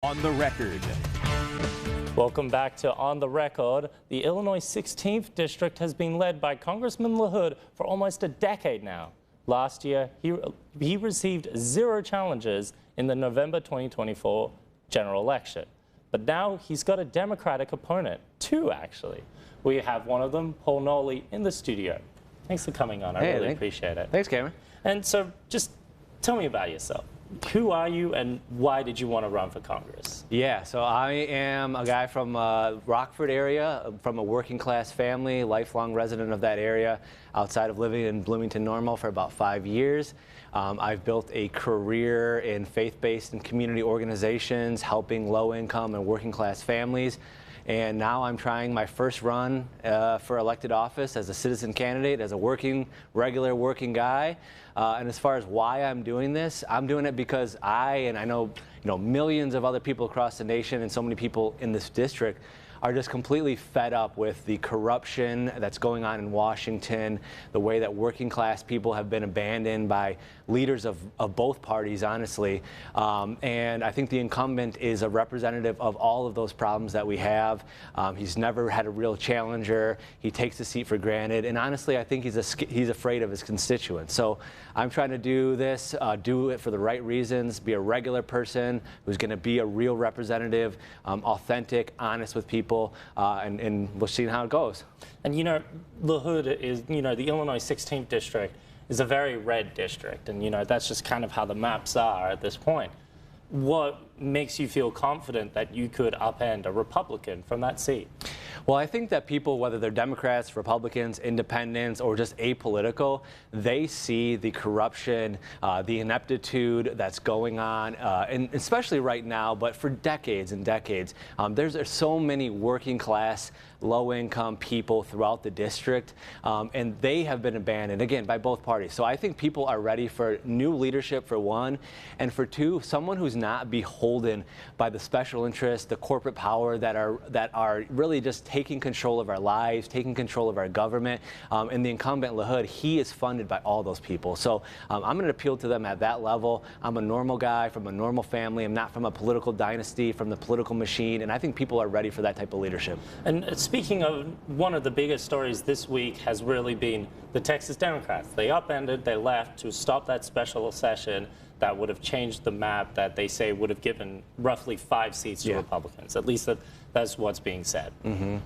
On the Record. Welcome back to On the Record. The Illinois 16th District has been led by Congressman LaHood for almost a decade now. Last year, he received 0 challenges in the November 2024 general election. But now he's got a Democratic opponent, 2 actually. We have one of them, Paul Nolly, in the studio. Thanks for coming on. I really appreciate it. Thanks, Cameron. And so just tell me about yourself. Who are you and why did you want to run for Congress? Yeah, so I am a guy from Rockford area, from a working class family, lifelong resident of that area, outside of living in Bloomington Normal for about 5 years. I've built a career in faith-based and community organizations, helping low-income and working class families. And now I'm trying my first run for elected office as a citizen candidate, as a regular working guy. And as far as why I'm doing this, I'm doing it because I know millions of other people across the nation and so many people in this district are just completely fed up with the corruption that's going on in Washington, the way that working class people have been abandoned by leaders of both parties, honestly. And I think the incumbent is a representative of all of those problems that we have. He's never had a real challenger. He takes the seat for granted. And honestly, I think he's afraid of his constituents. So I'm trying to do this, do it for the right reasons, be a regular person who's going to be a real representative, authentic, honest with people. And we'll see how it goes. And LaHood is, the Illinois 16th District is a very red district. And, that's just kind of how the maps are at this point. What makes you feel confident that you could upend a Republican from that seat? Well, I think that people, whether they're Democrats, Republicans, independents, or just apolitical, they see the corruption, the ineptitude that's going on, and especially right now, but for decades and decades. There's so many working class, low-income people throughout the district, and they have been abandoned, again, by both parties. So I think people are ready for new leadership, for one, and for two, someone who's not beholden by the special interests, the corporate power that are really just taking control of our lives, taking control of our government. And the incumbent, LaHood, he is funded by all those people. So I'm going to appeal to them at that level. I'm a normal guy from a normal family. I'm not from a political dynasty, from the political machine. And I think people are ready for that type of leadership. And speaking of, one of the biggest stories this week has really been the Texas Democrats. They upended, they left to stop that special session that would have changed the map that they say would have given roughly 5 seats to Republicans. At least that's what's being said. Mm-hmm.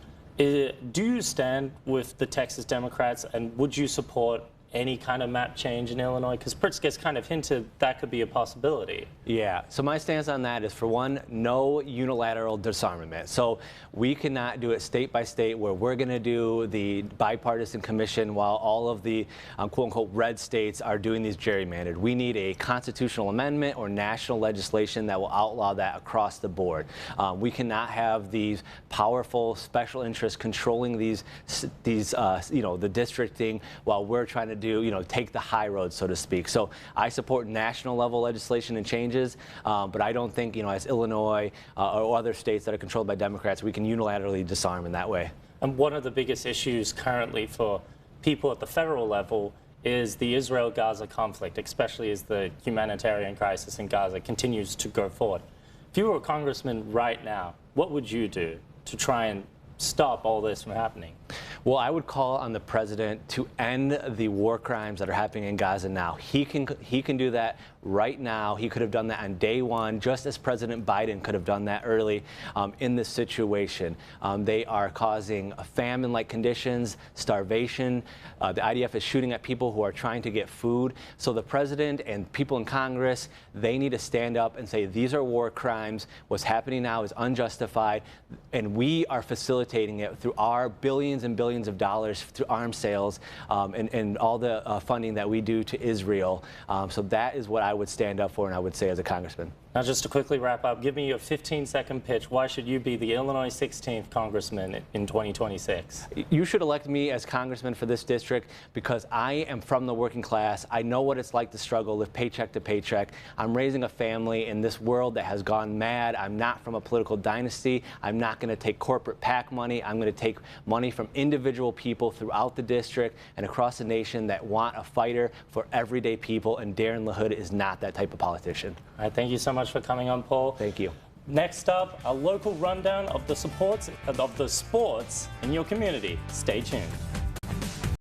Do you stand with the Texas Democrats, and would you support any kind of map change in Illinois? Because Pritzker's kind of hinted that could be a possibility. Yeah, so my stance on that is, for one, no unilateral disarmament. So we cannot do it state by state where we're going to do the bipartisan commission while all of the quote-unquote red states are doing these gerrymandered. We need a constitutional amendment or national legislation that will outlaw that across the board. We cannot have these powerful special interests controlling the districting while we're trying to take the high road, so to speak. So I support national level legislation and changes, but I don't think, as Illinois or other states that are controlled by Democrats, we can unilaterally disarm in that way. And one of the biggest issues currently for people at the federal level is the Israel-Gaza conflict, especially as the humanitarian crisis in Gaza continues to go forward. If you were a congressman right now, what would you do to try and stop all this from happening? Well, I would call on the president to end the war crimes that are happening in Gaza now. He can do that right now. He could have done that on day one, just as President Biden could have done that early in this situation. They are causing famine-like conditions, starvation. The IDF is shooting at people who are trying to get food. So the president and people in Congress, they need to stand up and say, these are war crimes. What's happening now is unjustified, and we are facilitating it through our billions and billions of dollars through arms sales and all the funding that we do to Israel. So that is what I would stand up for, and I would say as a congressman. Now, just to quickly wrap up, give me your 15-second pitch. Why should you be the Illinois 16th congressman in 2026? You should elect me as congressman for this district because I am from the working class. I know what it's like to struggle, live paycheck to paycheck. I'm raising a family in this world that has gone mad. I'm not from a political dynasty. I'm not going to take corporate PAC money. I'm going to take money from individual people throughout the district and across the nation that want a fighter for everyday people, and Darren LaHood is not that type of politician. All right, thank you so much for coming on, Paul. Thank you. Next up, a local rundown of the sports in your community. Stay tuned.